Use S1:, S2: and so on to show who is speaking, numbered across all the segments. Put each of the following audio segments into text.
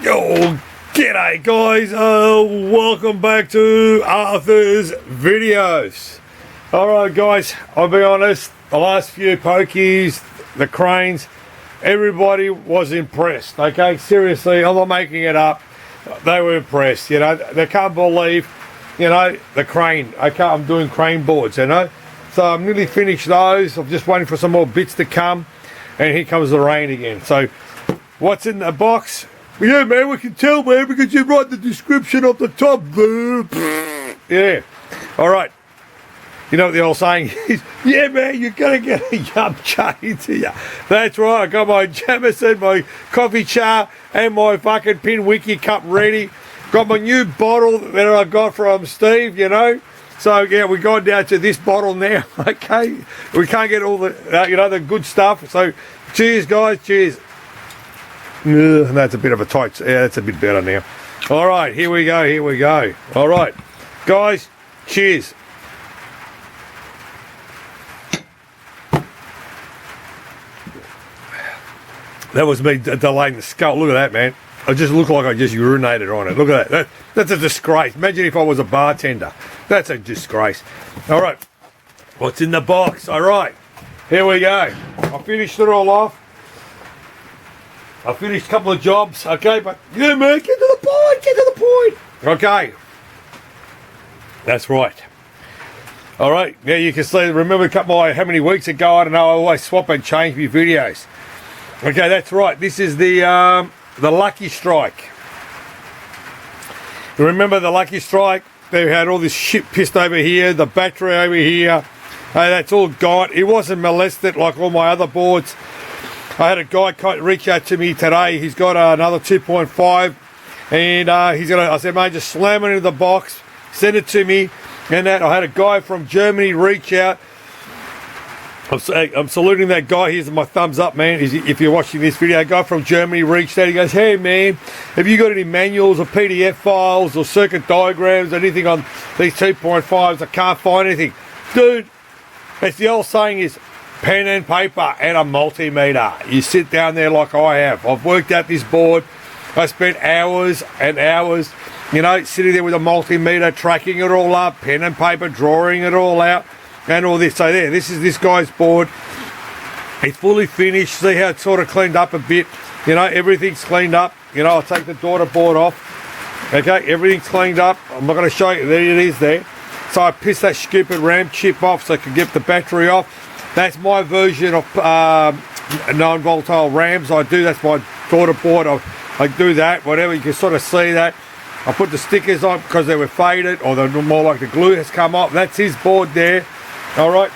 S1: Yo, g'day guys, welcome back to Arthur's videos. Alright guys, I'll be honest, the last few pokies, the cranes, everybody was impressed, okay? Seriously, I'm not making it up. They were impressed, you know. They can't believe, you know, the crane. Okay, I'm doing crane boards, you know. So I'm nearly finished those. I'm just waiting for some more bits to come. And here comes the rain again. So what's in the box? Yeah, man, we can tell, man, because you write the description off the top. Yeah. All right. You know what the old saying is? Yeah, man, you're going to get a yum cha into you. That's right. I got my Jamison, my coffee char, and my fucking Pin Wiki cup ready. Got my new bottle that I got from Steve, you know. So, yeah, we've gone down to this bottle now, okay? We can't get all the, you know, the good stuff. So, cheers, guys. Cheers. That's a bit of a tight, yeah, that's a bit better now. All right, here we go, here we go. All right, guys, cheers. That was me delaying the skull. Look at that, man. I just look like I just urinated on it. Look at that. That's a disgrace. Imagine if I was a bartender. That's a disgrace. All right, what's in the box? All right, here we go. I finished it all off. I finished a couple of jobs, okay, but yeah, man, get to the point, get to the point. Okay, that's right. All right, now you can see, remember how many weeks ago, I don't know, I always swap and change my videos. Okay, that's right, this is the Lucky Strike. You remember the Lucky Strike? They had all this shit pissed over here, the battery over here. That's all gone. It wasn't molested like all my other boards. I had a guy reach out to me today. He's got another 2.5, and he's gonna. I said, mate, just slam it into the box, send it to me. And that I had a guy from Germany reach out. I'm saluting that guy. Here's my thumbs up, man. If you're watching this video, a guy from Germany reached out. He goes, hey, man, have you got any manuals or PDF files or circuit diagrams, anything on these 2.5s? I can't find anything, dude. It's the old saying is, pen and paper and a multimeter. You sit down there like I have. I've worked out this board. I spent hours and hours, you know, sitting there with a multimeter, tracking it all up, pen and paper, drawing it all out, and all this. So there, this is this guy's board. It's fully finished. See how it's sort of cleaned up a bit. You know, everything's cleaned up. You know, I'll take the daughter board off. Okay, everything's cleaned up. I'm not going to show you. There it is there. So I pissed that stupid RAM chip off so I could get the battery off. That's my version of non-volatile RAMs. I do, that's my daughter board. I do that, whatever, you can sort of see that. I put the stickers on because they were faded, or they're more like the glue has come off. That's his board there. All right.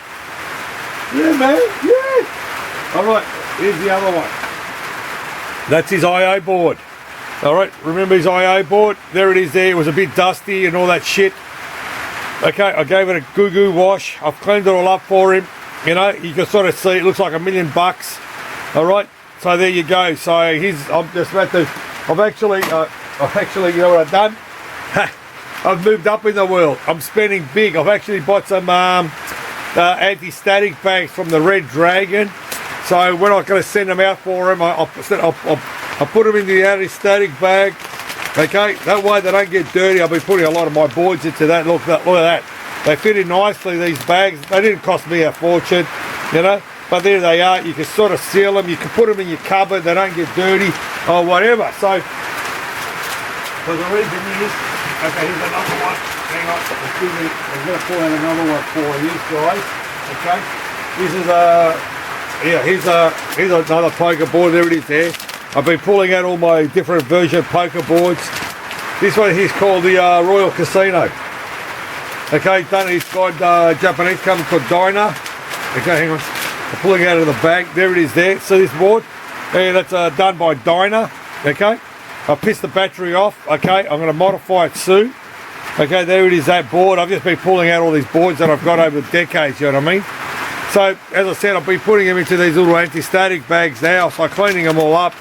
S1: Yeah, man, yeah. All right, here's the other one. That's his IO board. All right, remember his IO board? There it is there. It was a bit dusty and all that shit. Okay, I gave it a goo-goo wash. I've cleaned it all up for him. You know, you can sort of see it looks like $1 million. All right, so there you go. So I'm just about to. I've actually, you know what I've done? I've moved up in the world. I'm spending big. I've actually bought some anti-static bags from the Red Dragon. So when I'm going to send them out for him, I'll put them in the anti-static bag. Okay, that way they don't get dirty. I'll be putting a lot of my boards into that. Look at that. They fit in nicely, these bags. They didn't cost me a fortune, you know, but there they are. You can sort of seal them. You can put them in your cupboard. They don't get dirty or whatever. So, for the reason is, okay, here's another one. Hang on, I'm going to pull out another one for you guys. Okay, this is here's another poker board. There it is there. I've been pulling out all my different version poker boards. This one here's called the Royal Casino. Okay, done. It's got Japanese company called Dyna. Okay, hang on. I'm pulling it out of the bag. There it is there. See this board? And that's done by Dyna. Okay. I pissed the battery off. Okay, I'm going to modify it soon. Okay, there it is, that board. I've just been pulling out all these boards that I've got over the decades, you know what I mean? So, as I said, I've been putting them into these little anti-static bags now. So I'm cleaning them all up.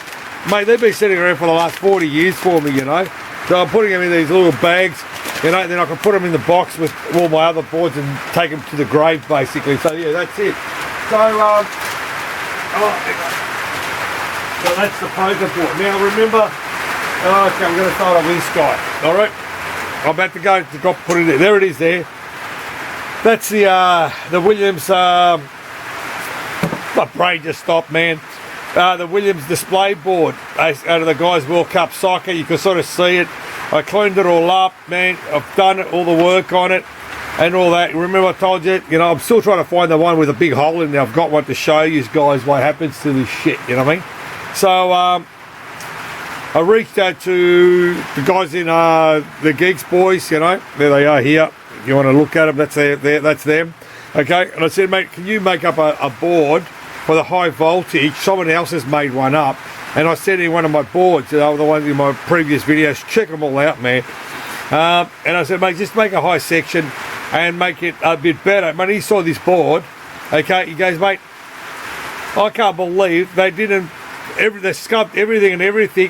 S1: Mate, they've been sitting around for the last 40 years for me, you know. So I'm putting them in these little bags. You know, then I can put them in the box with all my other boards and take them to the grave, basically. So yeah, that's it. So so that's the poker board. Now remember, Okay, I'm going to start off with this guy. All right, I'm about to go to put it in. There it is. There. That's the Williams. My brain just stopped, man. The Williams display board out of the Guys World Cup Soccer. You can sort of see it. I cleaned it all up, man. I've done all the work on it and all that. Remember I told you, I'm still trying to find the one with a big hole in there. I've got one to show you guys what happens to this shit, you know what I mean? So I reached out to the guys in the Geeks Boys, there they are here. If you want to look at them, that's them. Okay, and I said, mate, can you make up a board for the high voltage? Someone else has made one up, and I said in one of my boards, the ones in my previous videos, check them all out, man. And I said, mate, just make a high section and make it a bit better. Man, he saw this board, okay, he goes, mate, I can't believe they scuffed everything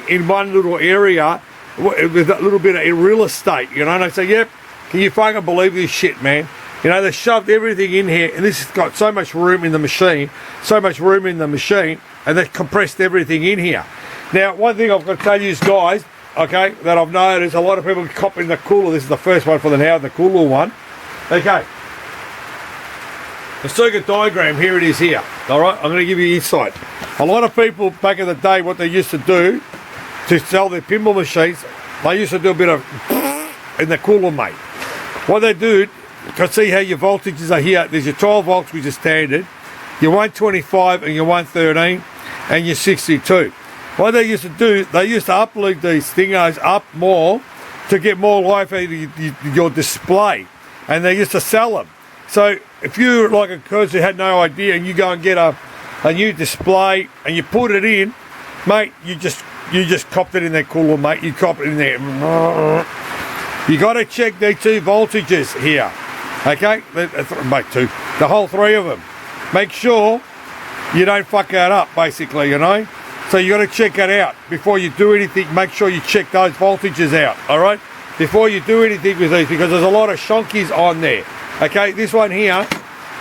S1: in one little area with a little bit of real estate, and I said, yep, can you fucking believe this shit, man? They shoved everything in here, and this has got so much room in the machine, and they compressed everything in here. Now, one thing I've got to tell you guys, okay, that I've noticed, a lot of people copying the cooler. This is the first one for the cooler one. Okay. The circuit diagram, here it is here. All right, I'm going to give you insight. A lot of people back in the day, what they used to do to sell their pinball machines, they used to do a bit of in the cooler, mate. What they do, can see how your voltages are here. There's your 12 volts, which is standard, your 125 and your 113 and your 62. What they used to do, they used to uplead these thingos up more to get more life out of your display, and they used to sell them. So if you're like a person who had no idea and you go and get a new display and you put it in, mate, you just copped it in there cooler, mate. You cop it in there. You got to check these two voltages here. Okay, mate, two, the whole three of them. Make sure you don't fuck that up, basically, So you got to check that out before you do anything. Make sure you check those voltages out, all right, before you do anything with these, because there's a lot of shonkies on there. Okay, this one here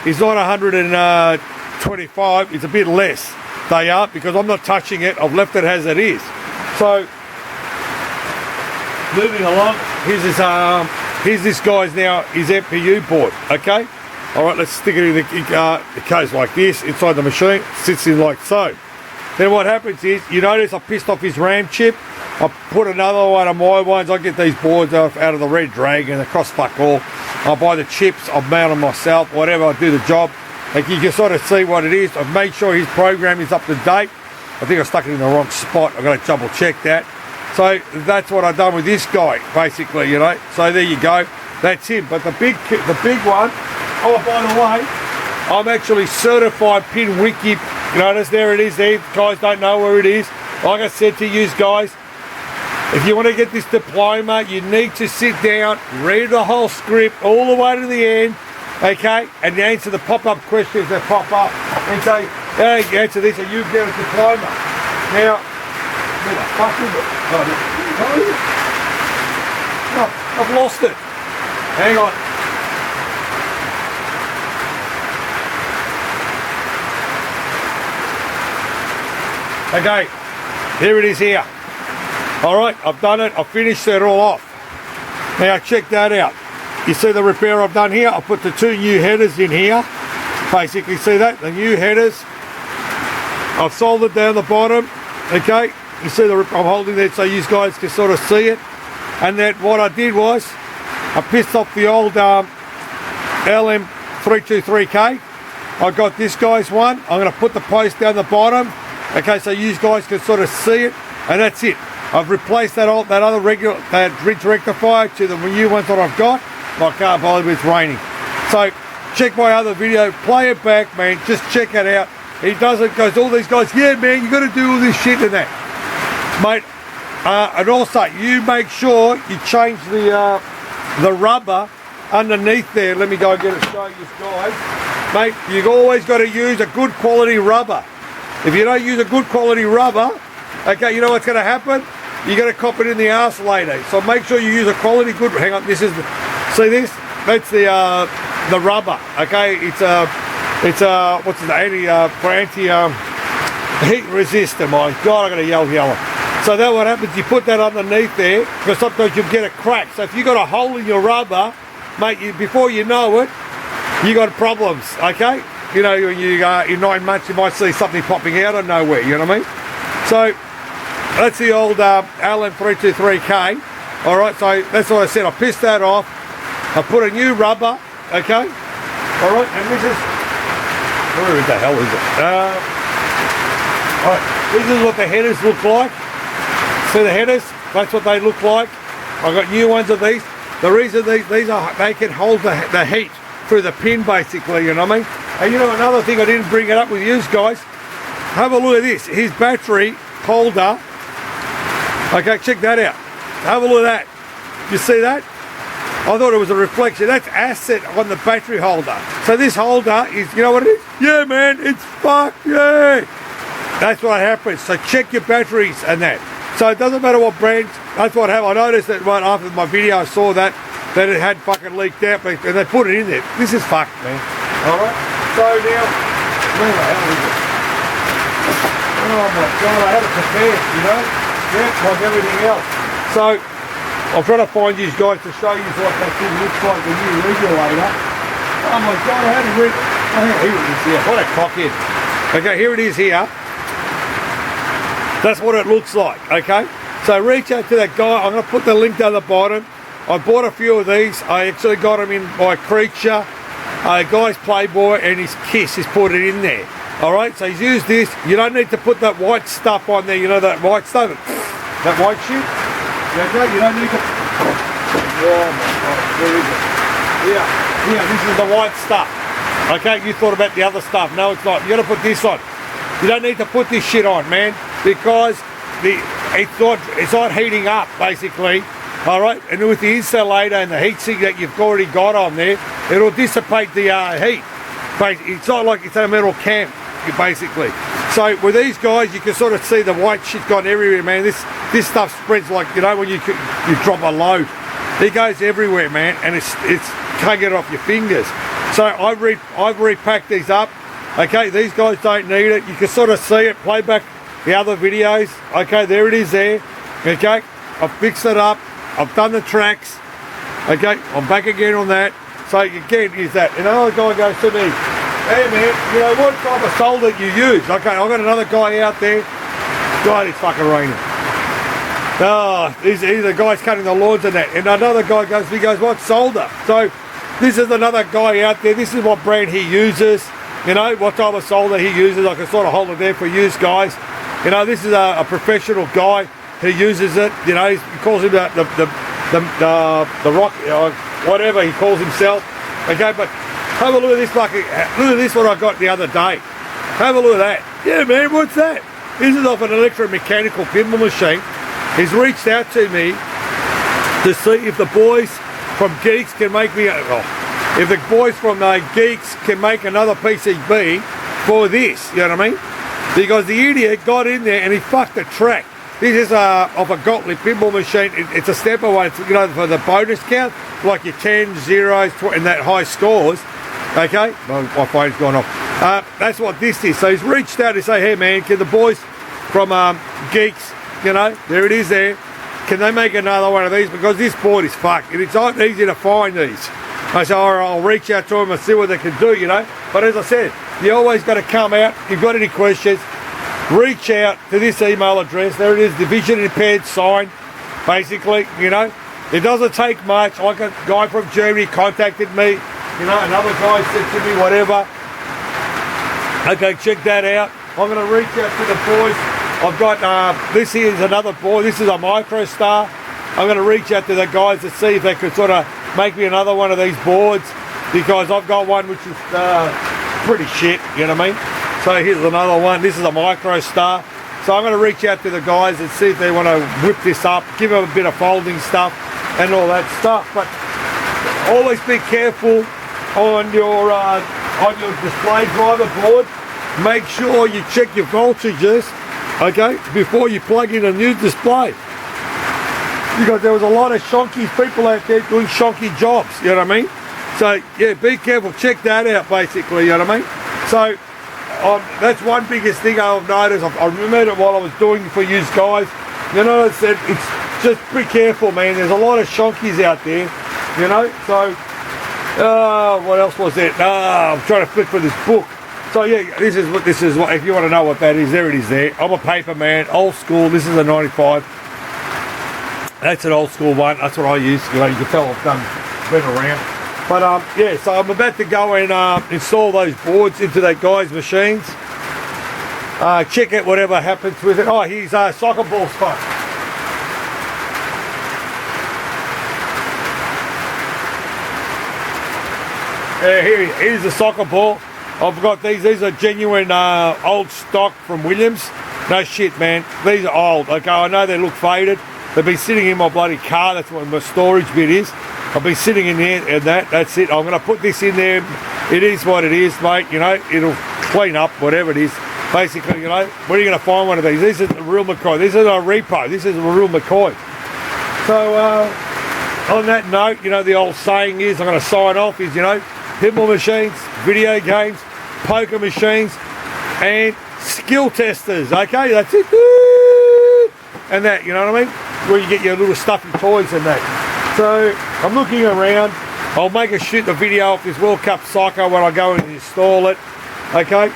S1: is not 125. It's a bit less. They are, because I'm not touching it. I've left it as it is. So moving along, here's this guy's now his MPU board. Okay, all right, let's stick it in it goes like this inside the machine, sits in like so. Then what happens is, you notice I pissed off his RAM chip. I put another one of my ones. I get these boards out of the Red Dragon, they cost fuck all. I buy the chips, I mount them myself, whatever, I do the job. Like, you can sort of see what it is. I've made sure his program is up to date. I think I stuck it in the wrong spot. I've got to double check that. So that's what I've done with this guy, basically, So there you go. That's him. But the big one, oh, by the way, I'm actually certified Pin Wiki. You notice there it is there. You guys don't know where it is. Like I said to you guys, if you want to get this diploma, you need to sit down, read the whole script all the way to the end, okay, and answer the pop-up questions that pop up and say, hey, answer this and you get a diploma. Now, where the fuck is it? Oh, I've lost it. Hang on. Okay, here it is here. All right, I've done it. I've finished it all off. Now check that out. You see the repair I've done here? I put the two new headers in here. Basically, see that? The new headers. I've soldered down the bottom. Okay, you see I'm holding that so you guys can sort of see it. And then what I did was, I pissed off the old LM323K. I got this guy's one. I'm going to put the post down the bottom. Okay, so you guys can sort of see it, and that's it. I've replaced that other ridge rectifier to the new ones that I've got. I can't believe it's raining. So check my other video, play it back, man. Just check it out. He does it, goes, all these guys, yeah, man, you got to do all this shit and that, mate. And also, you make sure you change the rubber underneath there. Let me go and get it, show you guys, mate. You've always got to use a good quality rubber. If you don't use a good quality rubber, okay, you know what's going to happen? You're going to cop it in the arse later. So make sure you use a quality good. Hang on, this is see this? That's the rubber. Okay, it's what's it? Anti heat resistant. My God, I'm going to yell. So that what happens, you put that underneath there, because sometimes you'll get a crack. So if you got a hole in your rubber, mate, before you know it, you got problems, okay? You know, in 9 months, you might see something popping out of nowhere, you know what I mean? So, that's the old LM323K. All right, so that's what I said. I pissed that off. I put a new rubber, okay? All right, and this is, where the hell is it? All right, this is what the headers look like. See the headers? That's what they look like. I've got new ones of these. The reason these are, they can hold the heat through the pin, basically, you know what I mean? And you know, another thing, I didn't bring it up with you guys. Have a look at this. His battery holder. Okay, check that out. Have a look at that. You see that? I thought it was a reflection. That's acid on the battery holder. So this holder is, you know what it is? Yeah, man, it's fucked, yeah. That's what happens. So check your batteries and that. So it doesn't matter what brand. That's what happened. I noticed that right after my video, I saw that it had fucking leaked out, and they put it in there. This is fucked, man. All right. So now, where the hell is it? Oh my God, I had it prepared, you know? Yeah, like everything else. So, I'm trying to find you guys to show you what that thing looks like, the new regulator. Oh my God, I had it ready. Oh, here it is here. What a cockhead. Okay, here it is here. That's what it looks like, okay? So reach out to that guy. I'm going to put the link down the bottom. I bought a few of these. I actually got them in by Creature, Guy's Playboy, and his Kiss. He's put it in there. All right, so he's used this. You don't need to put that white stuff on there. You know that white stuff? That white shit? Okay, you don't need to. Oh my God, where is it? Here, this is the white stuff. Okay, you thought about the other stuff. No, it's not. You got to put this on. You don't need to put this shit on, man, because it's not heating up, basically. All right, and with the insulator and the heat sink that you've already got on there, it'll dissipate the heat. It's not like it's a metal camp, basically. So with these guys, you can sort of see the white shit gone everywhere, man. This stuff spreads like, you know, when you drop a load. It goes everywhere, man, and it's can't get it off your fingers. So I've repacked these up. Okay, these guys don't need it. You can sort of see it. Play back the other videos. Okay, there it is there. Okay, I've fixed it up. I've done the tracks. Okay, I'm back again on that. So again, is that another guy goes to me, hey man, you know what type of solder you use? Okay, I've got another guy out there. God, it's fucking raining. Oh, he's the guy's cutting the lawns and that. And another guy goes, what solder? So this is another guy out there. This is what brand he uses. You know, what type of solder he uses. I can sort of hold it there for you guys. You know, this is a professional guy who uses it. You know, he calls him the rock, whatever he calls himself. Okay, but have a look at this bucket. Look at this, what I got the other day. Have a look at that. Yeah, man, what's that? This is off an electromechanical pinball machine. He's reached out to me to see if the boys from Geeks can make me, if the boys from Geeks can make another PCB for this, you know what I mean? Because the idiot got in there and he fucked the track. This is off a Gottlieb pinball machine. It's a stepper one, it's, you know, for the bonus count, like your 10s, 0s, and that high scores. Okay, my phone's gone off. That's what this is. So he's reached out to say, hey man, can the boys from Geeks, you know, there it is there, can they make another one of these? Because this board is fucked and it's not easy to find these. I said, all right, I'll reach out to them and see what they can do, you know. But as I said, you always got to come out. If you've got any questions, reach out to this email address. There it is, the vision impaired sign, basically, you know. It doesn't take much. Like a guy from Germany contacted me, you know, another guy said to me, whatever. Okay, check that out. I'm going to reach out to the boys. I've got, this here is another board. This is a MicroStar. I'm going to reach out to the guys to see if they could sort of make me another one of these boards, because I've got one which is pretty shit, you know what I mean? So here's another one. This is a MicroStar. So I'm going to reach out to the guys and see if they want to whip this up, give them a bit of folding stuff and all that stuff. But always be careful on your display driver board. Make sure you check your voltages, okay, before you plug in a new display. Because there was a lot of shonky people out there doing shonky jobs, you know what I mean? So yeah, be careful, check that out basically, you know what I mean? So that's one biggest thing I've noticed. I remembered it while I was doing it for you guys. You know, it's just be careful, man. There's a lot of shonkies out there, you know. So, what else was it? I'm trying to flip for this book. So yeah, this is what. If you want to know what that is, there it is. There. I'm a paper man, old school. This is a 95. That's an old school one. That's what I use. You know, you can tell I've been around. But yeah. So I'm about to go and install those boards into that guy's machines. Check out whatever happens with it. Oh, here's a soccer ball spot. Here's the soccer ball. I've got these are genuine old stock from Williams. No shit, man. These are old. Okay, I know they look faded. They've been sitting in my bloody car. That's what my storage bit is. I've been sitting in there and that's it. I'm going to put this in there. It is what it is, mate. You know, it'll clean up whatever it is. Basically, you know, where are you going to find one of these? This is a real McCoy. This is a repo. This is a real McCoy. So, on that note, you know, the old saying is, I'm going to sign off, is, you know, pinball machines, video games, poker machines, and skill testers. Okay, that's it. And that, you know what I mean? Where you get your little stuffy toys and that. So I'm looking around. I'll make a shoot the video of this World Cup Psycho when I go and install it. Okay.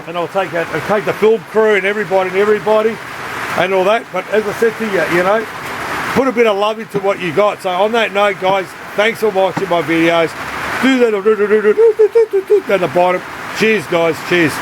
S1: And I'll take the film crew and everybody and all that. But as I said to you, you know, put a bit of love into what you got. So on that note, guys, thanks for watching my videos. Do that at the bottom. Cheers, guys. Cheers.